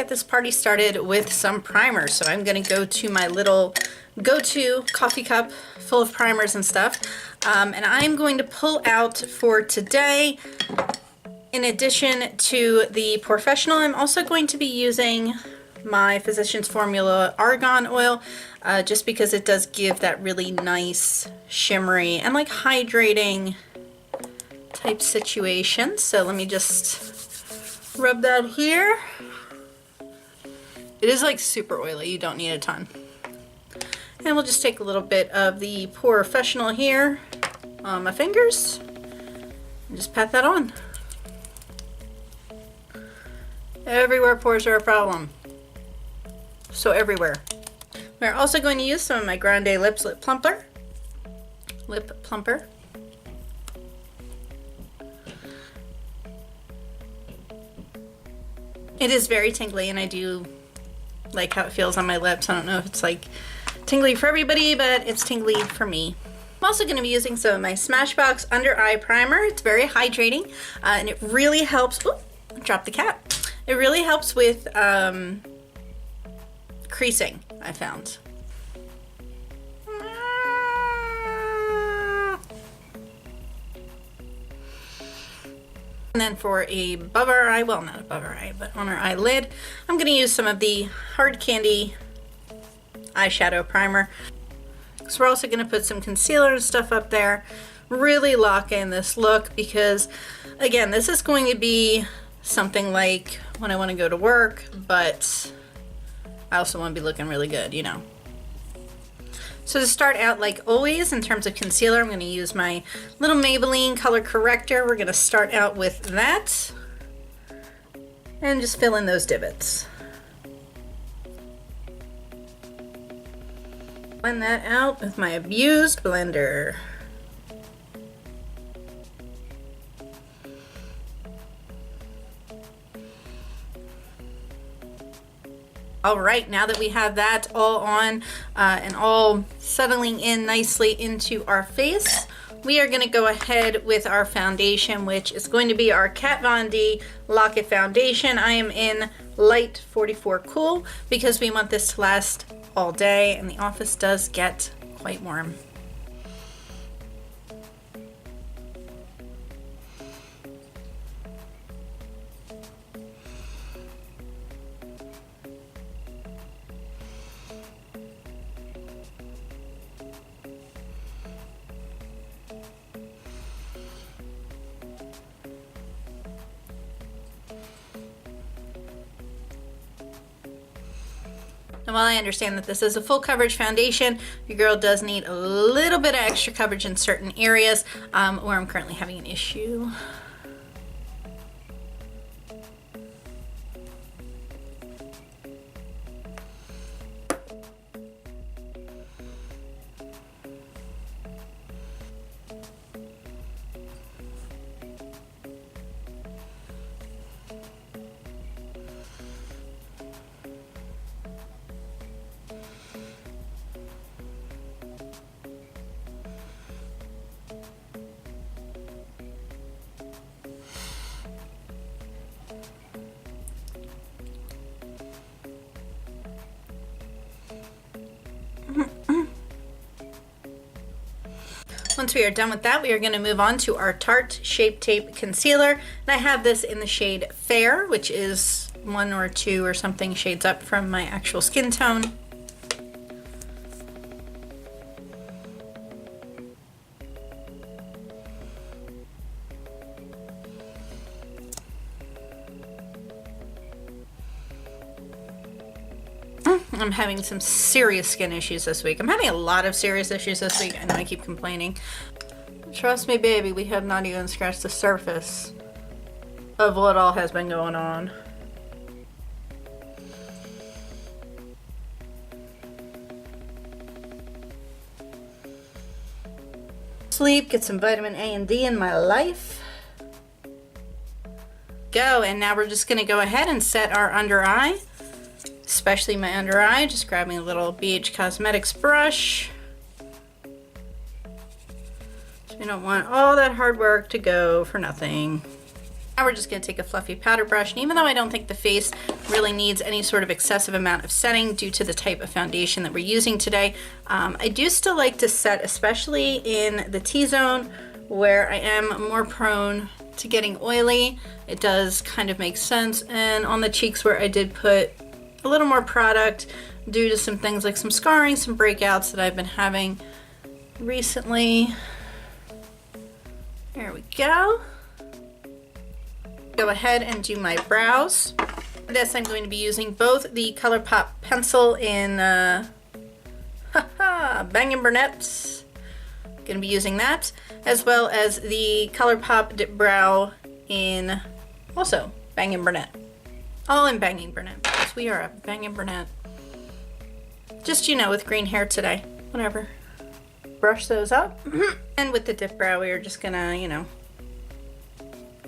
get this party started with some primer. So I'm gonna go to my little go-to coffee cup full of primers and stuff. And I'm going to pull out for today, in addition to the Professional, I'm also going to be using my Physicians Formula Argan Oil, just because it does give that really nice shimmery and like hydrating type situation. So let me just rub that here. It is like super oily, you don't need a ton. And we'll just take a little bit of the Professional here on my fingers and just pat that on. Everywhere pores are a problem. So everywhere. We're also going to use some of my Grande Lips Lip Plumper. It is very tingly and I do like how it feels on my lips. I don't know if it's like tingly for everybody, but it's tingly for me. I'm also going to be using some of my Smashbox Under Eye Primer. It's very hydrating and it really helps. Ooh, dropped the cap. It really helps with creasing, I found. And then for above our eye, well, not above our eye, but on our eyelid, I'm going to use some of the Hard Candy eyeshadow primer. So we're also going to put some concealer and stuff up there, really lock in this look, because again, this is going to be something like when I want to go to work, but I also want to be looking really good, you know. So to start out, like always, in terms of concealer, I'm going to use my little Maybelline color corrector. We're going to start out with that and just fill in those divots. Blend that out with my abused blender. All right, now that we have that all on and all settling in nicely into our face, we are gonna go ahead with our foundation, which is going to be our Kat Von D Lock It Foundation. I am in Light 44 Cool because we want this to last all day and the office does get quite warm. And while I understand that this is a full coverage foundation, your girl does need a little bit of extra coverage in certain areas where I'm currently having an issue. Once we are done with that, we are going to move on to our Tarte Shape Tape Concealer. And I have this in the shade Fair, which is 1 or 2 or something shades up from my actual skin tone. I'm having some serious skin issues this week. I'm having a lot of serious issues this week. I know I keep complaining. Trust me, baby, we have not even scratched the surface of what all has been going on. Sleep, get some vitamin A and D in my life. Go, and now we're just gonna go ahead and set our under eye. Especially my under eye, just grabbing a little BH Cosmetics brush. So we don't want all that hard work to go for nothing. Now we're just going to take a fluffy powder brush, and even though I don't think the face really needs any sort of excessive amount of setting due to the type of foundation that we're using today, I do still like to set, especially in the T-zone where I am more prone to getting oily. It does kind of make sense. And on the cheeks where I did put a little more product due to some things like some scarring, some breakouts that I've been having recently. There we go. Go ahead and do my brows. For this, I'm going to be using both the Colourpop pencil in Bangin' Brunettes. Going to be using that, as well as the Colourpop Dip Brow in also Bangin' Brunette. All in Bangin' Brunette, because we are a Bangin' Brunette. Just, you know, with green hair today. Whatever. Brush those up. And with the dip brow, we are just gonna, you know,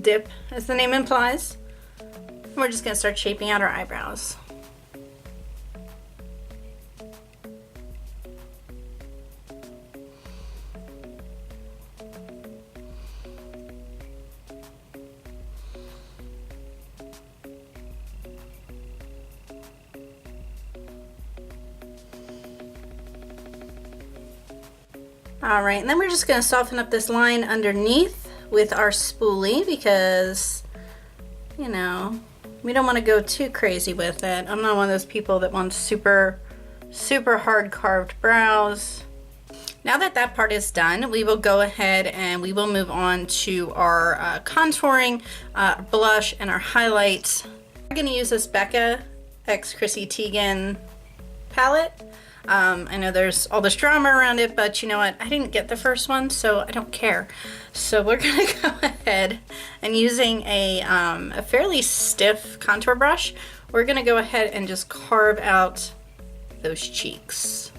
dip, as the name implies. And we're just gonna start shaping out our eyebrows. Alright, and then we're just going to soften up this line underneath with our spoolie because, you know, we don't want to go too crazy with it. I'm not one of those people that wants super hard carved brows. Now that that part is done, we will go ahead and we will move on to our contouring, blush, and our highlights. I'm going to use this Becca xChrissy Tegan palette. I know there's all this drama around it, but you know what? I didn't get the first one, so I don't care. So we're gonna go ahead and using a fairly stiff contour brush, we're gonna go ahead and just carve out those cheeks.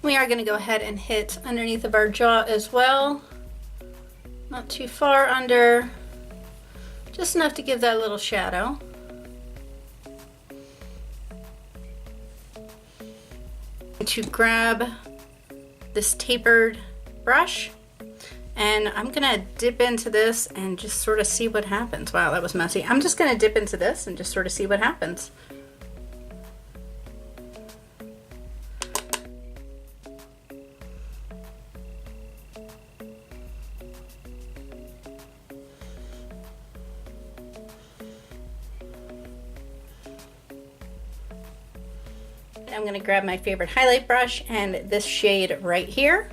We are going to go ahead and hit underneath of our jaw as well. Not too far under, just enough to give that little shadow. To grab this tapered brush, and I'm going to dip into this and just sort of see what happens. Wow, that was messy. I'm just going to dip into this and just sort of see what happens. I'm going to grab my favorite highlight brush and this shade right here.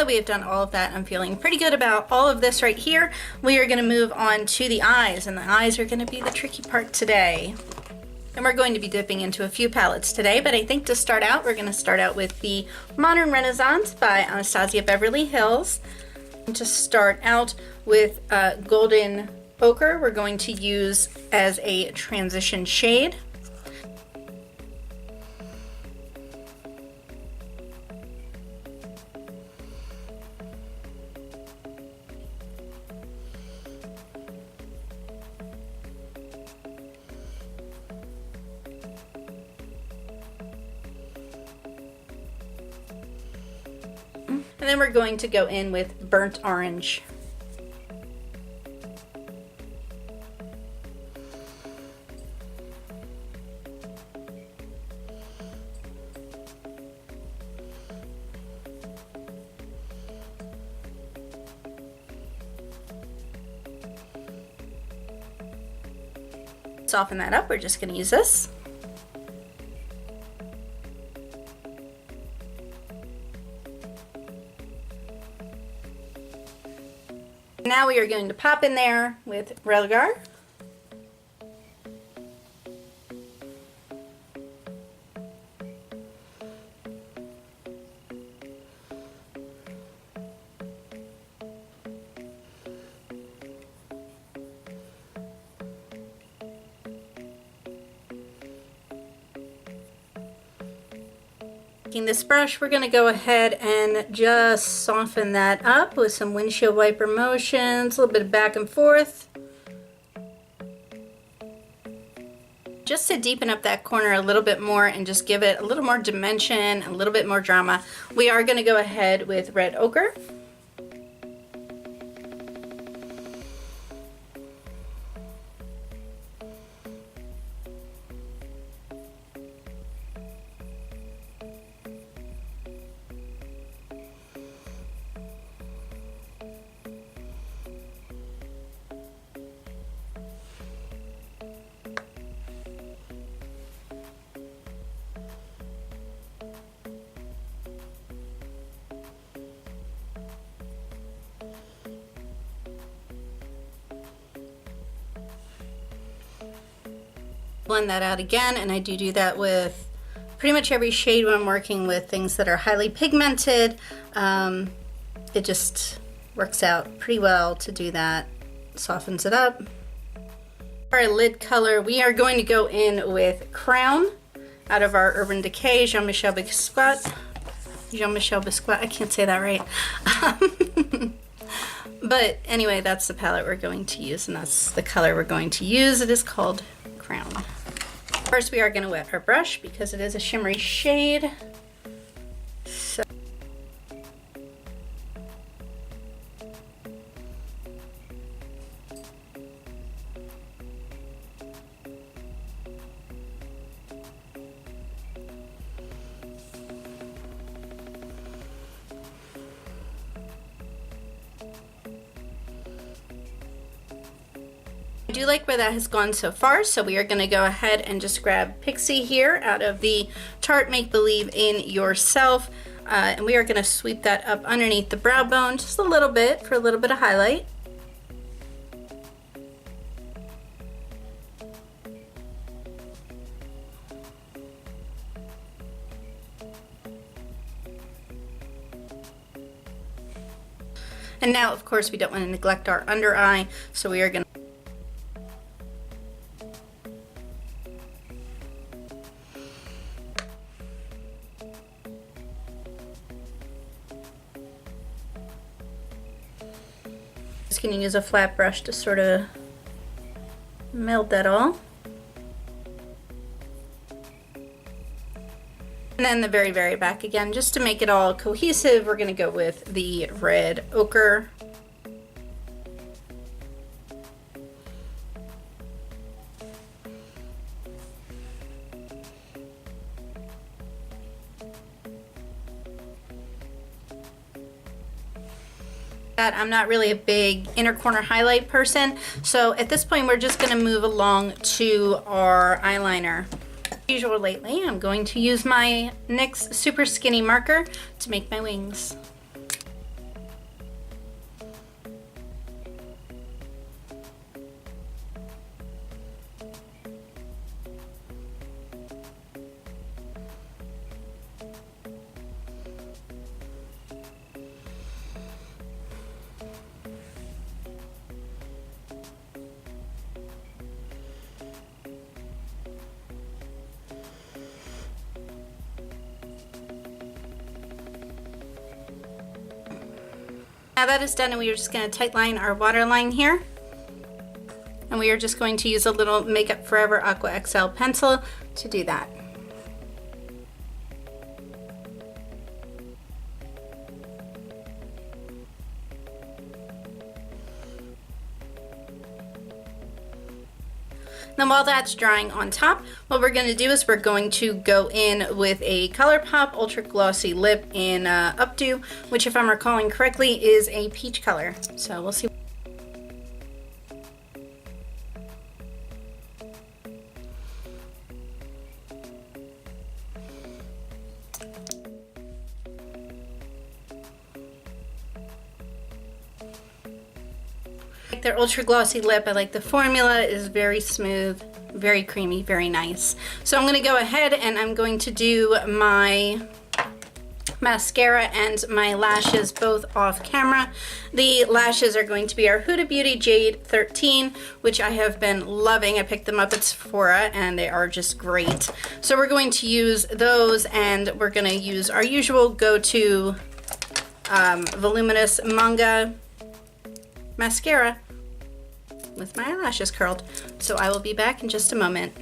We have done all of that. I'm feeling pretty good about all of this right here. We are going to move on to the eyes, and the eyes are going to be the tricky part today. And we're going to be dipping into a few palettes today, but I think to start out, we're going to start out with the Modern Renaissance by Anastasia Beverly Hills. And to start out with Golden Ochre, we're going to use as a transition shade. And then we're going to go in with Burnt Orange. Soften that up, we're just going to use this. Now we are going to pop in there with Relgar. Taking this brush, we're going to go ahead and just soften that up with some windshield wiper motions, a little bit of back and forth. Just to deepen up that corner a little bit more and just give it a little more dimension, a little bit more drama, we are going to go ahead with red ochre. Blend that out again, and I do that with pretty much every shade when I'm working with things that are highly pigmented. It just works out pretty well to do that. Softens it up. For our lid color, we are going to go in with Crown out of our Urban Decay Jean-Michel Biscuit. Jean-Michel Biscuit, I can't say that right. But anyway, that's the palette we're going to use, and that's the color we're going to use. It is called Crown. First, we are going to wet our brush because it is a shimmery shade. So I do like where that has gone so far, so we are going to go ahead and just grab Pixie here out of the Tarte Make Believe in Yourself, and we are going to sweep that up underneath the brow bone just a little bit for a little bit of highlight. And now, of course, we don't want to neglect our under eye, so we are going to going to use a flat brush to sort of meld that all. And then the very, very back again, just to make it all cohesive, we're going to go with the red ochre. I'm not really a big inner corner highlight person, so at this point we're just going to move along to our eyeliner. As usual lately, I'm going to use my NYX Super Skinny marker to make my wings. Now that is done, and we are just going to tight line our waterline here. And we are just going to use a little Makeup Forever Aqua XL pencil to do that. Then while that's drying on top, what we're going to do is we're going to go in with a Colourpop Ultra Glossy Lip in Updo, which if I'm recalling correctly is a peach color. So we'll see. Their ultra glossy lip. I like the formula. It is very smooth, very creamy, very nice. So I'm going to go ahead and I'm going to do my mascara and my lashes both off camera. The lashes are going to be our Huda Beauty Jade 13, which I have been loving. I picked them up at Sephora and they are just great. So we're going to use those, and we're going to use our usual go-to voluminous manga mascara with my eyelashes curled. So I will be back in just a moment.